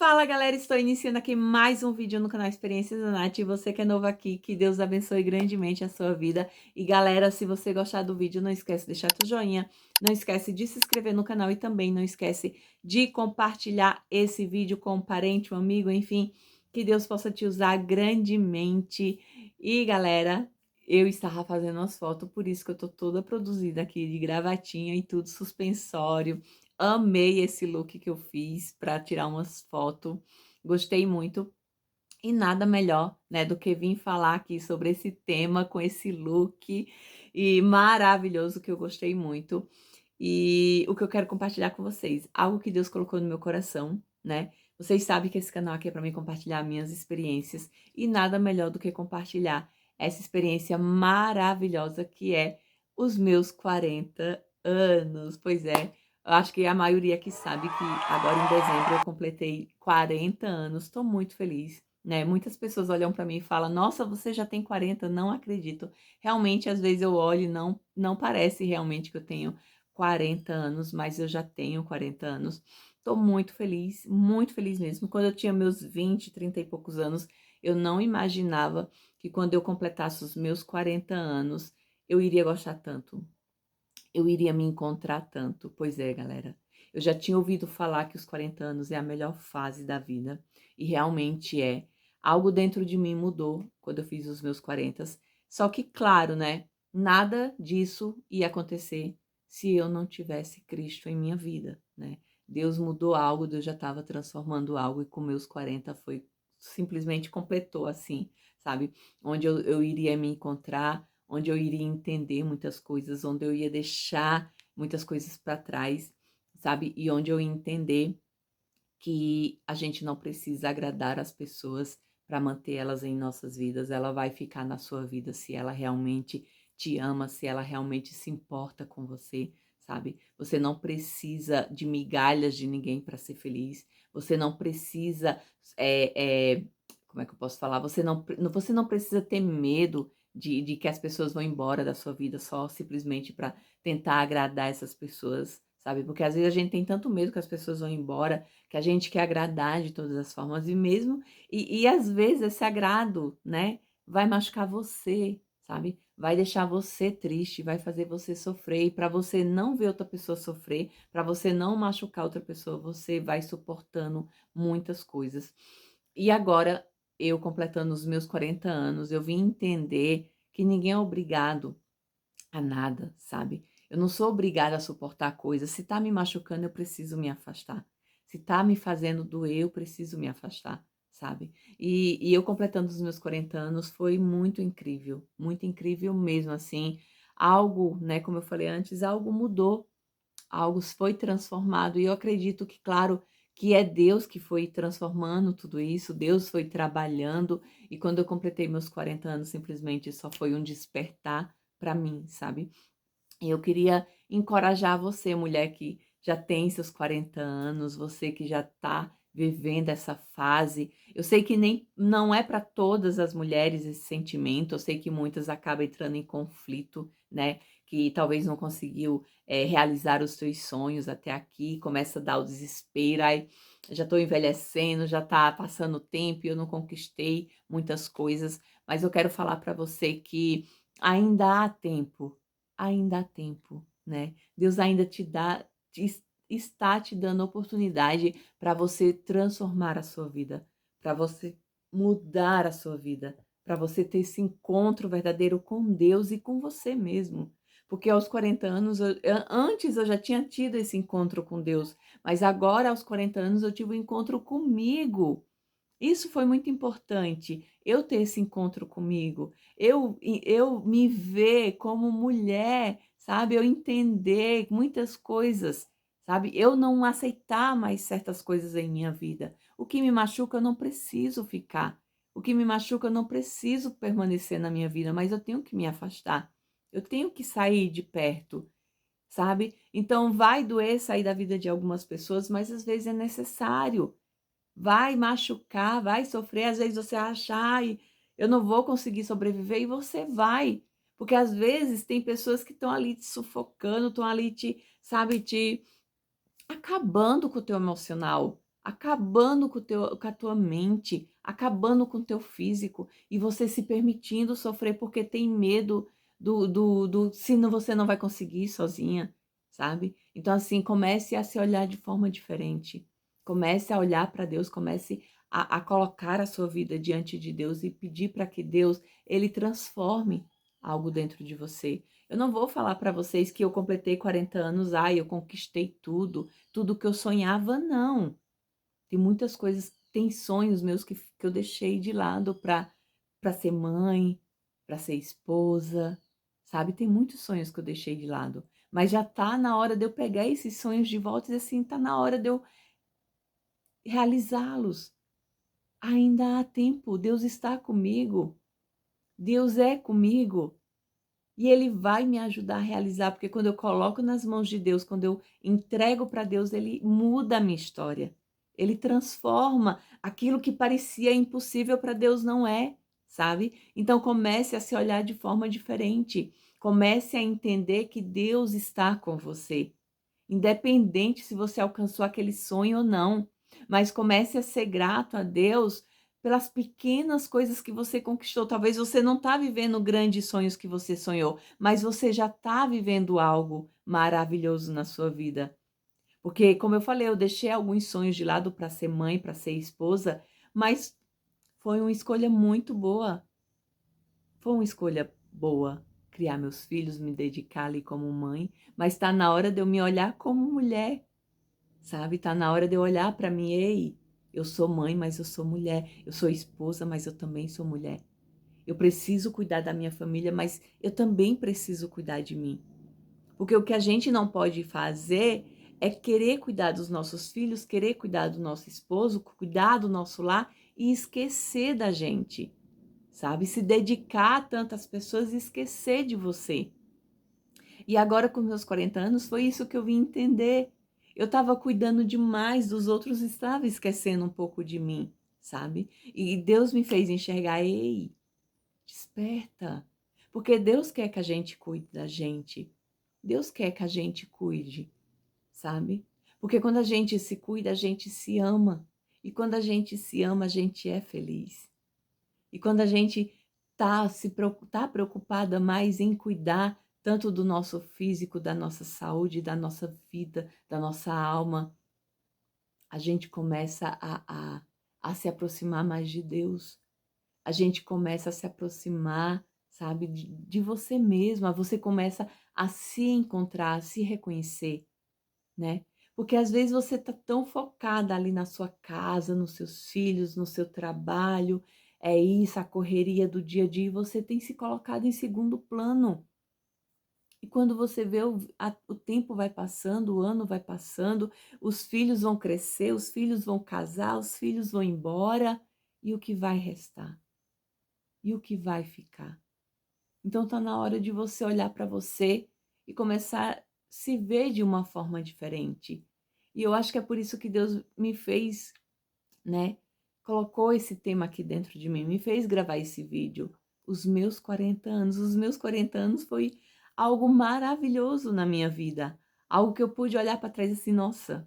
Fala galera, estou iniciando aqui mais um vídeo no canal Experiências da Nath. E você que é novo aqui, que Deus abençoe grandemente a sua vida. E galera, se você gostar do vídeo, não esquece de deixar seu joinha, não esquece de se inscrever no canal e também não esquece de compartilhar esse vídeo com um parente, um amigo, enfim, que Deus possa te usar grandemente. E galera, eu estava fazendo umas fotos, por isso que eu tô toda produzida aqui de gravatinha e tudo suspensório. Amei esse look que eu fiz para tirar umas fotos, gostei muito. E nada melhor, né, do que vir falar aqui sobre esse tema com esse look e maravilhoso que eu gostei muito. E o que eu quero compartilhar com vocês, algo que Deus colocou no meu coração, né? Vocês sabem que esse canal aqui é para mim compartilhar minhas experiências e nada melhor do que compartilhar essa experiência maravilhosa que é os meus 40 anos. Pois é, eu acho que a maioria que sabe que agora em dezembro eu completei 40 anos. Estou muito feliz, né? Muitas pessoas olham para mim e falam: "Nossa, você já tem 40?" Não acredito. Realmente, às vezes eu olho e não parece realmente que eu tenho 40 anos, mas eu já tenho 40 anos. Estou muito feliz mesmo. Quando eu tinha meus 20, 30 e poucos anos, eu não imaginava que quando eu completasse os meus 40 anos, eu iria gostar tanto. Eu iria me encontrar tanto. Pois é, galera. Eu já tinha ouvido falar que os 40 anos é a melhor fase da vida. E realmente é. Algo dentro de mim mudou quando eu fiz os meus 40. Só que, claro, né? Nada disso ia acontecer se eu não tivesse Cristo em minha vida, né? Deus mudou algo, Deus já estava transformando algo e com meus 40 foi simplesmente completou assim, sabe? Onde eu iria me encontrar, onde eu iria entender muitas coisas, onde eu ia deixar muitas coisas para trás, sabe? E onde eu ia entender que a gente não precisa agradar as pessoas para manter elas em nossas vidas. Ela vai ficar na sua vida se ela realmente te ama, se ela realmente se importa com você, sabe? Você não precisa de migalhas de ninguém para ser feliz. Você não precisa, como é que eu posso falar? Você não precisa ter medo de que as pessoas vão embora da sua vida só simplesmente para tentar agradar essas pessoas, sabe? Porque às vezes a gente tem tanto medo que as pessoas vão embora, que a gente quer agradar de todas as formas, e mesmo, e às vezes esse agrado, né, vai machucar você, sabe? Vai deixar você triste, vai fazer você sofrer, e para você não ver outra pessoa sofrer, para você não machucar outra pessoa, você vai suportando muitas coisas. E agora, eu completando os meus 40 anos, eu vim entender que ninguém é obrigado a nada, sabe? Eu não sou obrigada a suportar coisas. Se tá me machucando, eu preciso me afastar. Se tá me fazendo doer, eu preciso me afastar, sabe? E eu completando os meus 40 anos foi muito incrível mesmo, assim. Algo, né, como eu falei antes, algo mudou, algo foi transformado. E eu acredito que, claro, que é Deus que foi transformando tudo isso, Deus foi trabalhando. E quando eu completei meus 40 anos, simplesmente só foi um despertar para mim, sabe? E eu queria encorajar você, mulher que já tem seus 40 anos, você que já está vivendo essa fase. Eu sei que nem não é para todas as mulheres esse sentimento, eu sei que muitas acabam entrando em conflito, né? Que talvez não conseguiu realizar os seus sonhos até aqui, começa a dar o desespero, aí já estou envelhecendo, já está passando o tempo e eu não conquistei muitas coisas, mas eu quero falar para você que ainda há tempo, ainda há tempo, né? Deus ainda está te dando oportunidade para você transformar a sua vida, para você mudar a sua vida, para você ter esse encontro verdadeiro com Deus e com você mesmo. Porque aos 40 anos, antes eu já tinha tido esse encontro com Deus, mas agora aos 40 anos eu tive um encontro comigo. Isso foi muito importante, eu ter esse encontro comigo, eu me ver como mulher, sabe, eu entender muitas coisas, sabe, eu não aceitar mais certas coisas em minha vida. O que me machuca eu não preciso ficar, o que me machuca eu não preciso permanecer na minha vida, mas eu tenho que me afastar, eu tenho que sair de perto, sabe. Então vai doer sair da vida de algumas pessoas, mas às vezes é necessário. Vai machucar, vai sofrer, às vezes você acha: "Ai, eu não vou conseguir sobreviver", e você vai. Porque às vezes tem pessoas que estão ali te sufocando, estão ali te, sabe, te acabando com o teu emocional, acabando com a tua mente, acabando com o teu físico, e você se permitindo sofrer porque tem medo do se não você não vai conseguir sozinha, sabe. Então, assim, comece a se olhar de forma diferente, comece a olhar para Deus, comece a colocar a sua vida diante de Deus e pedir para que Deus, ele transforme algo dentro de você. Eu não vou falar para vocês que eu completei 40 anos, ai, eu conquistei tudo, tudo que eu sonhava, não. Tem muitas coisas, tem sonhos meus que eu deixei de lado para ser mãe, para ser esposa, sabe. Tem muitos sonhos que eu deixei de lado, mas já tá na hora de eu pegar esses sonhos de volta e dizer assim: "Tá na hora de eu realizá-los". Ainda há tempo, Deus está comigo, Deus é comigo. E ele vai me ajudar a realizar, porque quando eu coloco nas mãos de Deus, quando eu entrego para Deus, ele muda a minha história. Ele transforma aquilo que parecia impossível para Deus não é, sabe? Então comece a se olhar de forma diferente. Comece a entender que Deus está com você, independente se você alcançou aquele sonho ou não. Mas comece a ser grato a Deus pelas pequenas coisas que você conquistou. Talvez você não está vivendo grandes sonhos que você sonhou, mas você já está vivendo algo maravilhoso na sua vida. Porque, como eu falei, eu deixei alguns sonhos de lado para ser mãe, para ser esposa, mas foi uma escolha muito boa. Foi uma escolha boa criar meus filhos, me dedicar ali como mãe, mas está na hora de eu me olhar como mulher. Sabe, tá na hora de eu olhar para mim: "Ei, eu sou mãe, mas eu sou mulher. Eu sou esposa, mas eu também sou mulher. Eu preciso cuidar da minha família, mas eu também preciso cuidar de mim". Porque o que a gente não pode fazer é querer cuidar dos nossos filhos, querer cuidar do nosso esposo, cuidar do nosso lar e esquecer da gente, sabe. Se dedicar a tantas pessoas e esquecer de você. E agora com meus 40 anos foi isso que eu vim entender. Eu estava cuidando demais dos outros, estava esquecendo um pouco de mim, sabe. E Deus me fez enxergar: "Ei, desperta", porque Deus quer que a gente cuide da gente. Deus quer que a gente cuide, sabe. Porque quando a gente se cuida, a gente se ama. E quando a gente se ama, a gente é feliz. E quando a gente tá preocupada mais em cuidar tanto do nosso físico, da nossa saúde, da nossa vida, da nossa alma, a gente começa a se aproximar mais de Deus. A gente começa a se aproximar, sabe, de você mesma, você começa a se encontrar, a se reconhecer, né. Porque às vezes você tá tão focada ali na sua casa, nos seus filhos, no seu trabalho, é isso, a correria do dia a dia, e você tem se colocado em segundo plano. E quando você vê o tempo vai passando, o ano vai passando, os filhos vão crescer, os filhos vão casar, os filhos vão embora, e o que vai restar? E o que vai ficar? Então tá na hora de você olhar para você e começar a se ver de uma forma diferente. E eu acho que é por isso que Deus me fez, né, colocou esse tema aqui dentro de mim, me fez gravar esse vídeo. Os meus 40 anos, os meus 40 anos foi algo maravilhoso na minha vida, algo que eu pude olhar para trás e assim: "Nossa,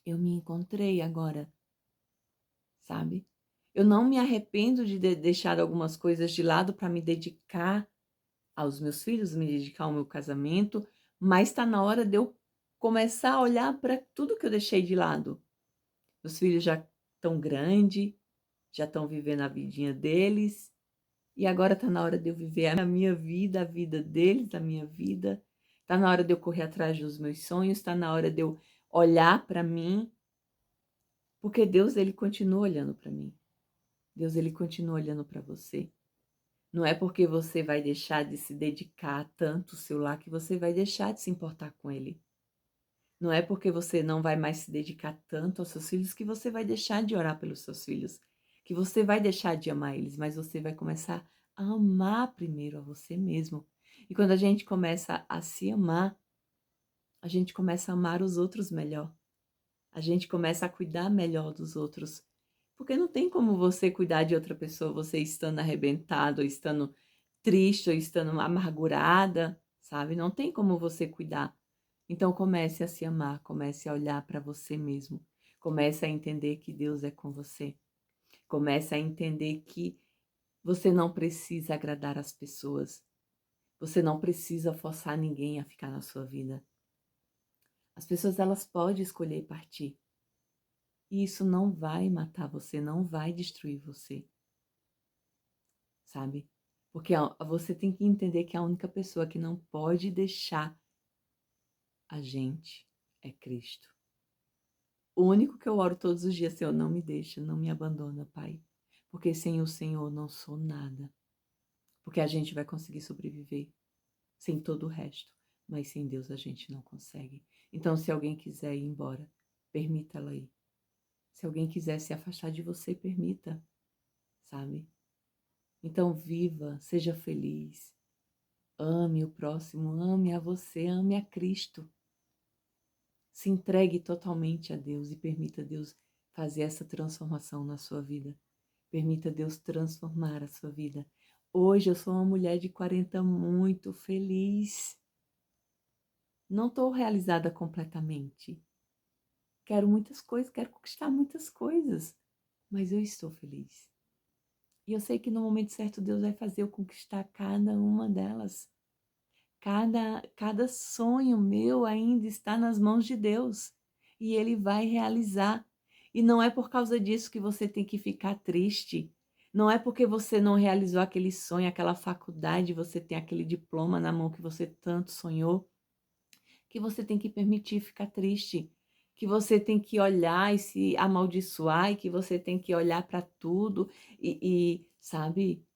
eu me encontrei agora", sabe. Eu não me arrependo de deixar algumas coisas de lado para me dedicar aos meus filhos, me dedicar ao meu casamento, mas está na hora de eu começar a olhar para tudo que eu deixei de lado. Meus filhos já estão grande, já estão vivendo a vidinha deles, e agora está na hora de eu viver a minha vida, a vida deles, a minha vida. Está na hora de eu correr atrás dos meus sonhos, está na hora de eu olhar para mim, porque Deus, ele continua olhando para mim. Deus, ele continua olhando para você. Não é porque você vai deixar de se dedicar tanto ao seu lar que você vai deixar de se importar com ele. Não é porque você não vai mais se dedicar tanto aos seus filhos que você vai deixar de orar pelos seus filhos, que você vai deixar de amar eles, mas você vai começar a amar primeiro a você mesmo. E quando a gente começa a se amar, a gente começa a amar os outros melhor. A gente começa a cuidar melhor dos outros. Porque não tem como você cuidar de outra pessoa, você estando arrebentado, ou estando triste, ou estando amargurada, sabe? Não tem como você cuidar. Então comece a se amar, comece a olhar para você mesmo. Comece a entender que Deus é com você. Comece a entender que você não precisa agradar as pessoas. Você não precisa forçar ninguém a ficar na sua vida. As pessoas, elas podem escolher partir. E isso não vai matar você, não vai destruir você, sabe? Porque você tem que entender que a única pessoa que não pode deixar a gente é Cristo. O único que eu oro todos os dias, Senhor, não me deixa, não me abandona, Pai. Porque sem o Senhor não sou nada. Porque a gente vai conseguir sobreviver sem todo o resto. Mas sem Deus a gente não consegue. Então, se alguém quiser ir embora, permita ela ir. Se alguém quiser se afastar de você, permita, sabe? Então, viva, seja feliz. Ame o próximo, ame a você, ame a Cristo. Se entregue totalmente a Deus e permita Deus fazer essa transformação na sua vida. Permita Deus transformar a sua vida. Hoje eu sou uma mulher de 40 muito feliz. Não estou realizada completamente. Quero muitas coisas, quero conquistar muitas coisas, mas eu estou feliz. E eu sei que no momento certo Deus vai fazer eu conquistar cada uma delas. Cada sonho meu ainda está nas mãos de Deus e Ele vai realizar. E não é por causa disso que você tem que ficar triste. Não é porque você não realizou aquele sonho, aquela faculdade, você tem aquele diploma na mão que você tanto sonhou, que você tem que permitir ficar triste, que você tem que olhar e se amaldiçoar, e que você tem que olhar para tudo sabe?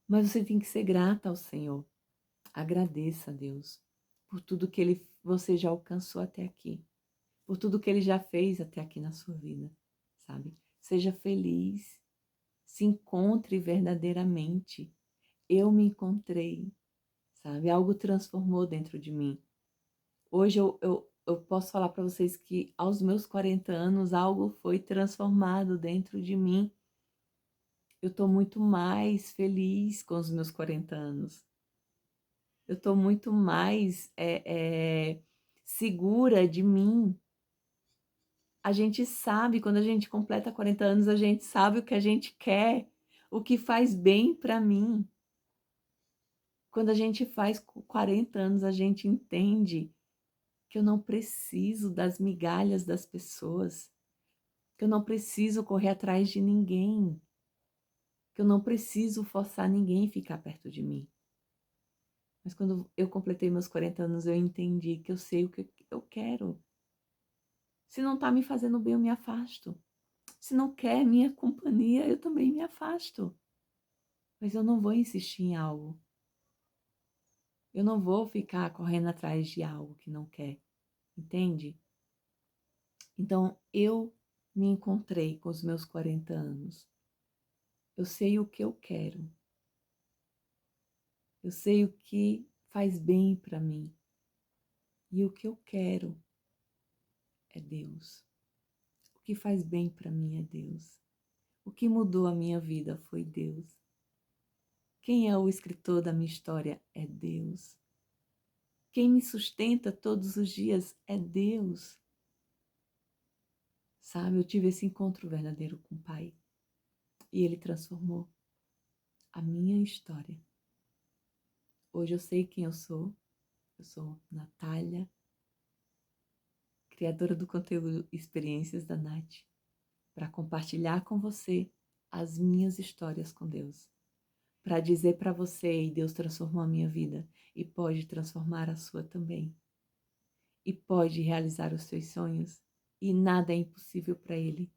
Mas você tem que ser grata ao Senhor. Agradeça a Deus por tudo que você já alcançou até aqui, por tudo que Ele já fez até aqui na sua vida, sabe? Seja feliz, se encontre verdadeiramente. Eu me encontrei, sabe? Algo transformou dentro de mim. Hoje eu posso falar para vocês que aos meus 40 anos algo foi transformado dentro de mim. Eu estou muito mais feliz com os meus 40 anos. Eu estou muito mais segura de mim. A gente sabe, quando a gente completa 40 anos, a gente sabe o que a gente quer, o que faz bem para mim. Quando a gente faz 40 anos, a gente entende que eu não preciso das migalhas das pessoas, que eu não preciso correr atrás de ninguém, que eu não preciso forçar ninguém a ficar perto de mim. Mas quando eu completei meus 40 anos, eu entendi que eu sei o que eu quero. Se não está me fazendo bem, eu me afasto. Se não quer minha companhia, eu também me afasto. Mas eu não vou insistir em algo. Eu não vou ficar correndo atrás de algo que não quer. Entende? Então, eu me encontrei com os meus 40 anos. Eu sei o que eu quero. Eu sei o que faz bem para mim. E o que eu quero é Deus. O que faz bem para mim é Deus. O que mudou a minha vida foi Deus. Quem é o escritor da minha história é Deus. Quem me sustenta todos os dias é Deus. Sabe, eu tive esse encontro verdadeiro com o Pai. E Ele transformou a minha história. Hoje eu sei quem eu sou. Eu sou Natália, criadora do conteúdo Experiências da Nath, para compartilhar com você as minhas histórias com Deus. Para dizer para você, e Deus transformou a minha vida, e pode transformar a sua também. E pode realizar os seus sonhos, e nada é impossível para Ele.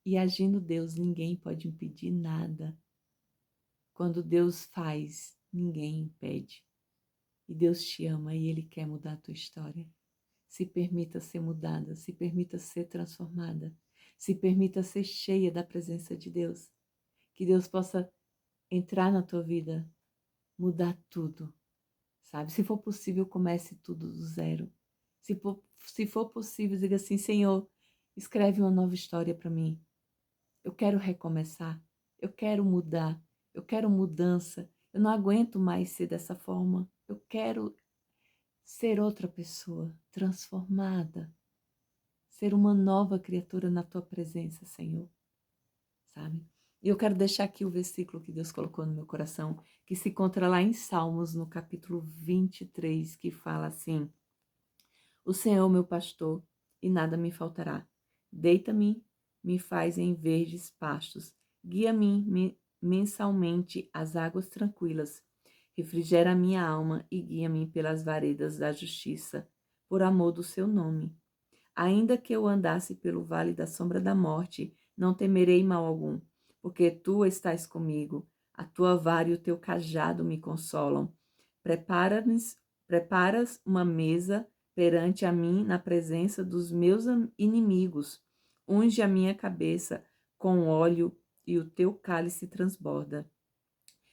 E agindo Deus, ninguém pode impedir nada. Quando Deus faz, ninguém impede. E Deus te ama e Ele quer mudar a tua história. Se permita ser mudada, se permita ser transformada, se permita ser cheia da presença de Deus. Que Deus possa entrar na tua vida, mudar tudo, sabe? Se for possível, comece tudo do zero. Se for possível, diga assim, Senhor, escreve uma nova história para mim. Eu quero recomeçar, eu quero mudar, eu quero mudança. Eu não aguento mais ser dessa forma. Eu quero ser outra pessoa, transformada, ser uma nova criatura na tua presença, Senhor, sabe? E eu quero deixar aqui o versículo que Deus colocou no meu coração, que se encontra lá em Salmos, no capítulo 23, que fala assim: O Senhor é meu pastor, e nada me faltará. Deita-me, me faz em verdes pastos, guia-me mensalmente às águas tranquilas. Refrigera a minha alma e guia-me pelas veredas da justiça, por amor do seu nome. Ainda que eu andasse pelo vale da sombra da morte, não temerei mal algum, porque tu estás comigo. A tua vara e o teu cajado me consolam. Preparas uma mesa perante a mim na presença dos meus inimigos. Unge a minha cabeça com óleo e o teu cálice transborda.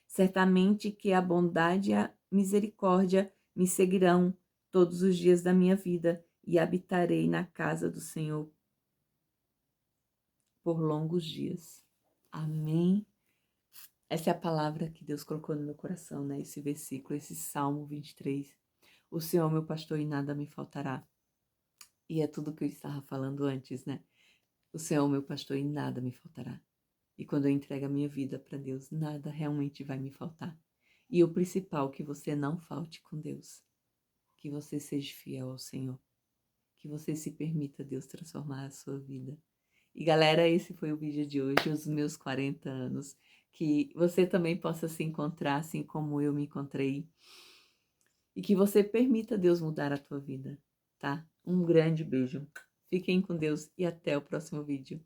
Certamente que a bondade e a misericórdia me seguirão todos os dias da minha vida e habitarei na casa do Senhor por longos dias. Amém. Essa é a palavra que Deus colocou no meu coração, né? Esse versículo, esse Salmo 23. O Senhor é meu pastor e nada me faltará. E é tudo que eu estava falando antes, né? O Senhor é meu pastor e nada me faltará. E quando eu entrego a minha vida para Deus, nada realmente vai me faltar. E o principal, que você não falte com Deus. Que você seja fiel ao Senhor. Que você se permita Deus transformar a sua vida. E galera, esse foi o vídeo de hoje, os meus 40 anos. Que você também possa se encontrar assim como eu me encontrei. E que você permita Deus mudar a tua vida, tá? Um grande beijo. Fiquem com Deus e até o próximo vídeo.